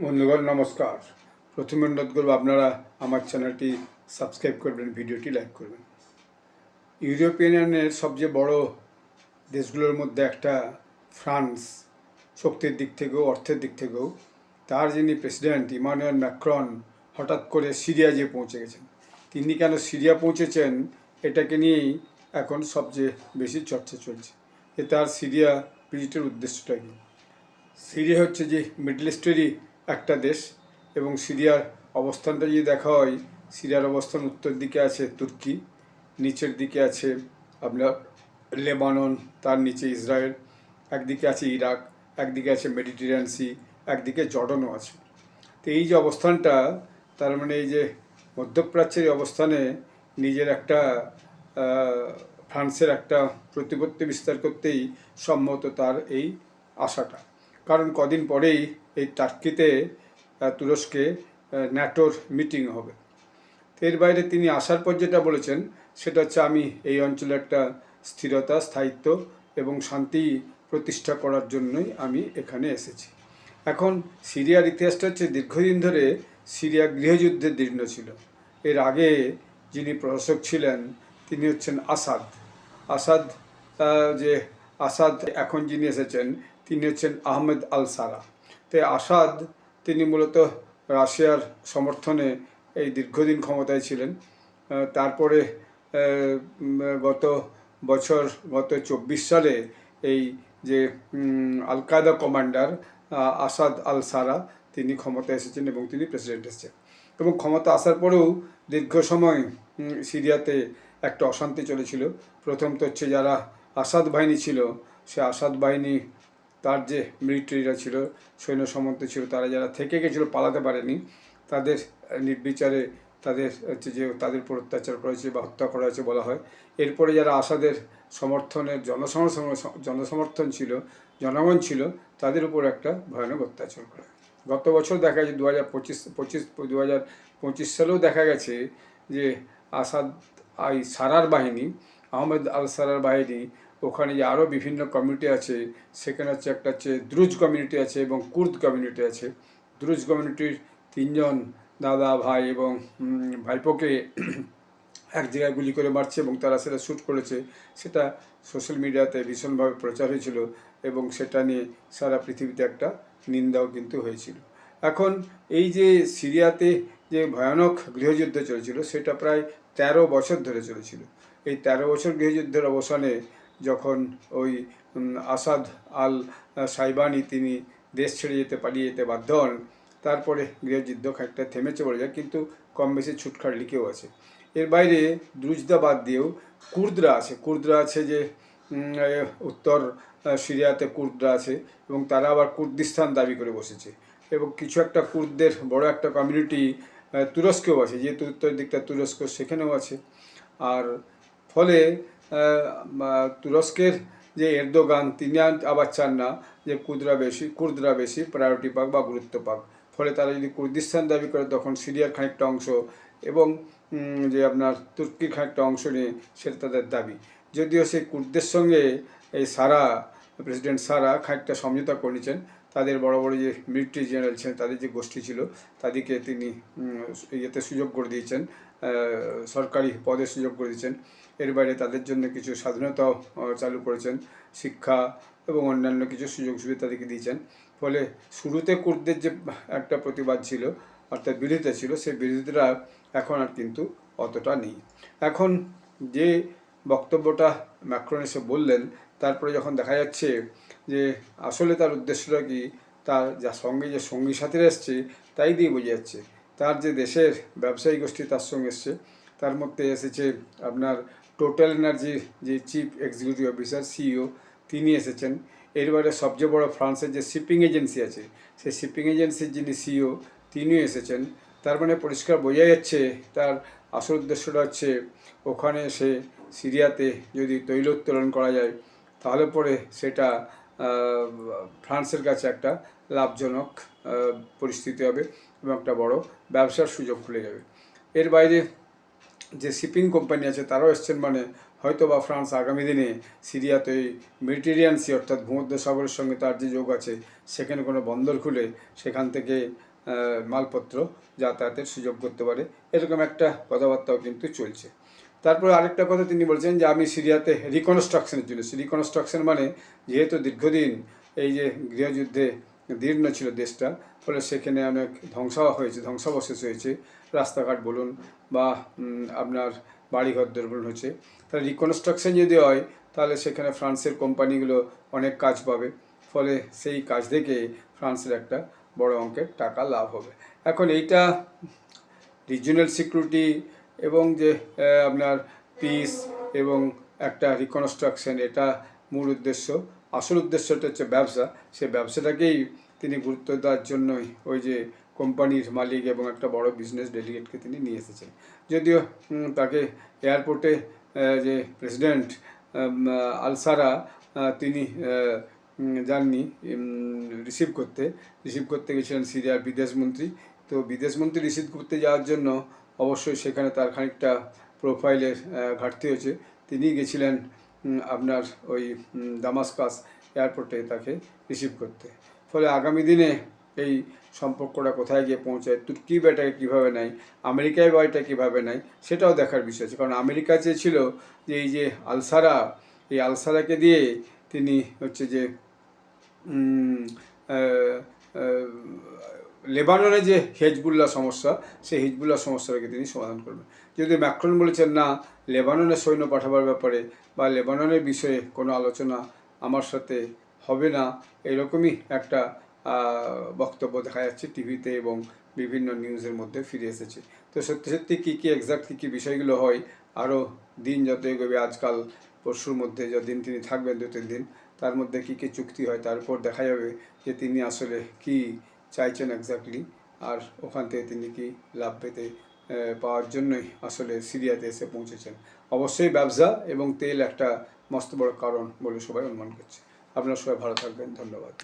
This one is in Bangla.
বন্ধুগণ নমস্কার। প্রথমে অনুরোধ করব আপনারা আমার চ্যানেলটি সাবস্ক্রাইব করবেন, ভিডিওটি লাইক করবেন। ইউরোপিয়ান ইউনিয়নের সবচেয়ে বড় দেশগুলোর মধ্যে একটা ফ্রান্স, শক্তির দিক থেকেও অর্থের দিক থেকেও। তার যিনি প্রেসিডেন্ট ইমানুয়েল ম্যাক্রন হঠাৎ করে সিরিয়া যেয়ে পৌঁছে গেছেন। তিনি কেন সিরিয়া পৌঁছেছেন এটাকে নিয়েই এখন সবচেয়ে বেশি চর্চা চলছে, যে তার সিরিয়া ভিজিটের উদ্দেশ্যটা কী। সিরিয়া হচ্ছে যে মিডল ইস্টেরই একটা দেশ, এবং সিরিয়ার অবস্থানটা যদি দেখা হয়, সিরিয়ার অবস্থান উত্তর দিকে আছে তুর্কি, নিচের দিকে আছে আপনার লেবানন, তার নিচে ইসরায়েল, একদিকে আছে ইরাক, একদিকে আছে মেডিটেরিয়ান সি, একদিকে জর্ডনও আছে। তো এই যে অবস্থানটা, তার মানে এই যে মধ্যপ্রাচ্যের অবস্থানে নিজের একটা ফ্রান্সের একটা প্রতিপত্তি বিস্তার করতেই সম্মত তার এই আশাটা। কারণ কদিন পরেই এই টার্কিতে তুরস্কে ন্যাটোর মিটিং হবে। এর বাইরে তিনি আসার পর যেটা বলেছেন সেটা হচ্ছে, আমি এই অঞ্চলে একটা স্থিরতা, স্থায়িত্ব এবং শান্তি প্রতিষ্ঠা করার জন্যই আমি এখানে এসেছি। এখন সিরিয়ার ইতিহাসটা হচ্ছে, দীর্ঘদিন ধরে সিরিয়া গৃহযুদ্ধের দীর্ণ ছিল। এর আগে যিনি প্রশাসক ছিলেন তিনি হচ্ছেন আসাদ। আসাদ যে আসাদ এখন যিনি এসেছেন তিনি হচ্ছেন আহমেদ আল সারা। তো আসাদ তিনি মূলত রাশিয়ার সমর্থনে এই দীর্ঘদিন ক্ষমতায় ছিলেন। তারপরে গত 24 সালে এই যে আল কায়দা কমান্ডার আসাদ আল সারা তিনি ক্ষমতায় এসেছেন এবং তিনি প্রেসিডেন্ট এসেছেন। এবং ক্ষমতা আসার পরেও দীর্ঘ সময় সিরিয়াতে একটা অশান্তি চলেছিল। প্রথম তো হচ্ছে যারা আসাদ বাহিনী ছিল, সে আসাদ বাহিনী তার যে মিলিটারিরা ছিল, সৈন্য সামন্ত ছিল, তারা যারা থেকে গেছিলো, পালাতে পারেনি, তাদের নির্বিচারে তাদের হচ্ছে যে তাদের উপর অত্যাচার করা হয়েছে বা হত্যা করা হয়েছে বলা হয়। এরপরে যারা আসাদের সমর্থনের জনসমর্থন ছিল, জনগণ ছিল, তাদের উপর একটা ভয়ানক অত্যাচার করা হয়। গত বছর দেখা যায় 2025 সালেও দেখা গেছে যে আসাদ সারার বাহিনী, আহমেদ আল সারার বাহিনী, ওখানে যে আরও বিভিন্ন কমিউনিটি আছে, সেখানে হচ্ছে একটা হচ্ছে দ্রুজ কমিউনিটি আছে এবং কুর্দ কমিউনিটি আছে। দ্রুজ কমিউনিটির 3জন দাদা ভাই এবং ভাইপোকে এক জায়গায় গুলি করে মারছে এবং তারা সেটা শ্যুট করেছে। সেটা সোশ্যাল মিডিয়াতে ভীষণভাবে প্রচার হয়েছিল এবং সেটা নিয়ে সারা পৃথিবীতে একটা নিন্দাও কিন্তু হয়েছিল। এখন এই যে সিরিয়াতে যে ভয়ানক গৃহযুদ্ধ চলেছিল, সেটা প্রায় 13 বছর ধরে চলেছিল। এই 13 বছর গৃহযুদ্ধের অবসানে যখন ওই আসাদ আল সাইবানি তিনি দেশ ছেড়ে পালিয়ে যেতে বাধ্য হন, তারপরে গৃহযুদ্ধ খানিকটা থেমেছে বলে যায়, কিন্তু কম বেশি ছুটখাট লিখেও আছে। এর বাইরে দ্রুজদা বাদ দিয়েও কুর্দরা আছে যে উত্তর সিরিয়াতে কুর্দরা আছে, এবং তারা আবার কুর্দিস্তান দাবি করে বসেছে। এবং কিছু একটা কুর্দদের বড় একটা কমিউনিটি তুরস্কেও আছে, যেহেতু উত্তর দিকটা তুরস্ক, সেখানেও আছে। আর ফলে তুরস্কের যে এরদোগান, তিনি আবার চান না যে কুর্দরা বেশি প্রায়োরিটি পাক বা গুরুত্ব পাক। ফলে তারা যদি কুর্দিস্তান দাবি করে, তখন সিরিয়ার খানিকটা অংশ এবং যে আপনার তুর্কির খানিকটা অংশ নিয়ে সেটা তাদের দাবি। যদিও সেই কুর্দের সঙ্গে এই প্রেসিডেন্ট সারা খানিকটা সমঝোতা করে নিয়েছেন। তাদের বড় বড় যে মিলিটারি জেনারেল ছিলেন, তাদের যে গোষ্ঠী ছিল, তাদেরকে তিনি ইয়েতে সুযোগ করে দিয়েছেন, সরকারি পদে সুযোগ করে দিয়েছেন। এর বাইরে তাদের জন্য কিছু স্বাধীনতাও চালু করেছেন, শিক্ষা এবং অন্যান্য কিছু সুযোগ সুবিধা তাদেরকে দিয়েছেন। ফলে শুরুতে কুর্দের যে একটা প্রতিবাদ ছিল, অর্থাৎ বিরোধিতা ছিল, সেই বিরোধিতাটা এখন আর কিন্তু অতটা নেই। এখন যে বক্তব্যটা ম্যাক্রন এসে বললেন, তারপরে যখন দেখা যাচ্ছে যে আসলে তার উদ্দেশ্যটা কি, তার যা সঙ্গে যে সঙ্গী সাথীরা এসছে তাই দিয়ে বোঝা যাচ্ছে। তার যে দেশের ব্যবসায়ী গোষ্ঠী তার সঙ্গে এসছে, তার মধ্যে এসেছে আপনার টোটাল এনার্জির যে চিফ এক্সিকিউটিভ অফিসার সিইও, তিনি এসেছেন। এর বাইরে সবচেয়ে বড় ফ্রান্সের যে শিপিং এজেন্সি আছে, সেই শিপিং এজেন্সির যিনি সিইও, তিনিও এসেছেন। তার মানে পরিষ্কার বোঝা যাচ্ছে তার আসল উদ্দেশ্যটা হচ্ছে ওখানে এসে সিরিয়াতে যদি তৈল উত্তোলন করা যায়, তাহলে পরে সেটা ফ্রান্সের কাছে একটা লাভজনক পরিস্থিতি হবে এবং একটা বড় ব্যবসার সুযোগ খুলে যাবে। এর বাইরে যে শিপিং কোম্পানি আছে তারাও এসছেন, মানে হয়তো বা ফ্রান্স আগামী দিনে সিরিয়াতে মেডিটেরিয়ান সি অর্থাৎ ভূমধ্যসাগরের সঙ্গে তার যে যোগ আছে, সেখানে কোনো বন্দর খুলে সেখান থেকে মালপত্র যাতায়াতের সুযোগ করতে পারে, এরকম একটা কথাবার্তাও কিন্তু চলছে। তারপরে আরেকটা কথা তিনি বলছেন যে আমি সিরিয়াতে রিকনস্ট্রাকশনের জন্য, রিকনস্ট্রাকশন মানে যেহেতু দীর্ঘদিন এই যে গৃহযুদ্ধে দীর্ণ ছিল দেশটা, ফলে সেখানে অনেক ধ্বংসাবশেষ হয়েছে, রাস্তাঘাট বলুন বা আপনার বাড়িঘর বলুন হচ্ছে। তাহলে রিকনস্ট্রাকশন যদি হয় তাহলে সেখানে ফ্রান্সের কোম্পানিগুলো অনেক কাজ পাবে, ফলে সেই কাজ থেকে ফ্রান্সের একটা বড় অঙ্কের টাকা লাভ হবে। এখন এইটা রিজিওনাল সিকিউরিটি এবং যে আপনার পিস এবং একটা রিকনস্ট্রাকশন, এটা মূল উদ্দেশ্য। আসল উদ্দেশ্যটা হচ্ছে ব্যবসা। সেই ব্যবসাটাকেই তিনি গুরুত্ব দেওয়ার জন্যই ওই যে কোম্পানির মালিক এবং একটা বড় বিজনেস ডেলিগেটকে তিনি নিয়ে এসেছেন। যদিও তাকে এয়ারপোর্টে যে প্রেসিডেন্ট আলসারা তিনি যাননি রিসিভ করতে গেছিলেন সিরিয়ার বিদেশমন্ত্রী। তো বিদেশমন্ত্রী রিসিভ করতে যাওয়ার জন্য অবশ্যই সেখানে তার খানিকটা প্রোফাইলের ঘাটতি হয়েছে। তিনি গেছিলেন আপনার ওই দামাস্কাস এয়ারপোর্টে তাকে রিসিভ করতে। ফলে আগামী দিনে এই সম্পর্কটা কোথায় গিয়ে পৌঁছায়, তুর্কি বা এটাকে কীভাবে নেয়, আমেরিকায় বা এটা কীভাবে নেয়, সেটাও দেখার বিষয় আছে। কারণ আমেরিকা চেয়েছিল যে এই যে আলসারাকে দিয়ে তিনি হচ্ছে যে লেবাননে যে হিজবুল্লাহ সমস্যা, সেই হিজবুল্লাহ সমস্যাটাকে তিনি সমাধান করবেন। যদি ম্যাক্রন বলেছেন না, লেবাননের সৈন্য পাঠাবার ব্যাপারে বা লেবাননের বিষয়ে কোনো আলোচনা আমার সাথে হবে না, এরকমই একটা বক্তব্য দেখা যাচ্ছে টিভিতে এবং বিভিন্ন নিউজের মধ্যে ফিরে এসেছে। তো সত্যি কী এক্স্যাক্টলি কী বিষয়গুলো হয়, আরও দিন যত এগোবে, আজকাল পরশুর মধ্যে যতদিন তিনি থাকবেন 2-3 দিন, তার মধ্যে কী চুক্তি হয় তার উপর দেখা যাবে যে তিনি আসলে কি চাইছেন এক্স্যাক্টলি, আর ওখান থেকে তিনি কি লাভ পাওয়ার জন্যই আসলে সিরিয়াতে এসে পৌঁছেছেন। অবশ্যই ব্যবসা এবং তেল একটা মস্ত বড় কারণ বলে সবাই অনুমান করছে। আপনারা সবাই ভালো থাকবেন, ধন্যবাদ।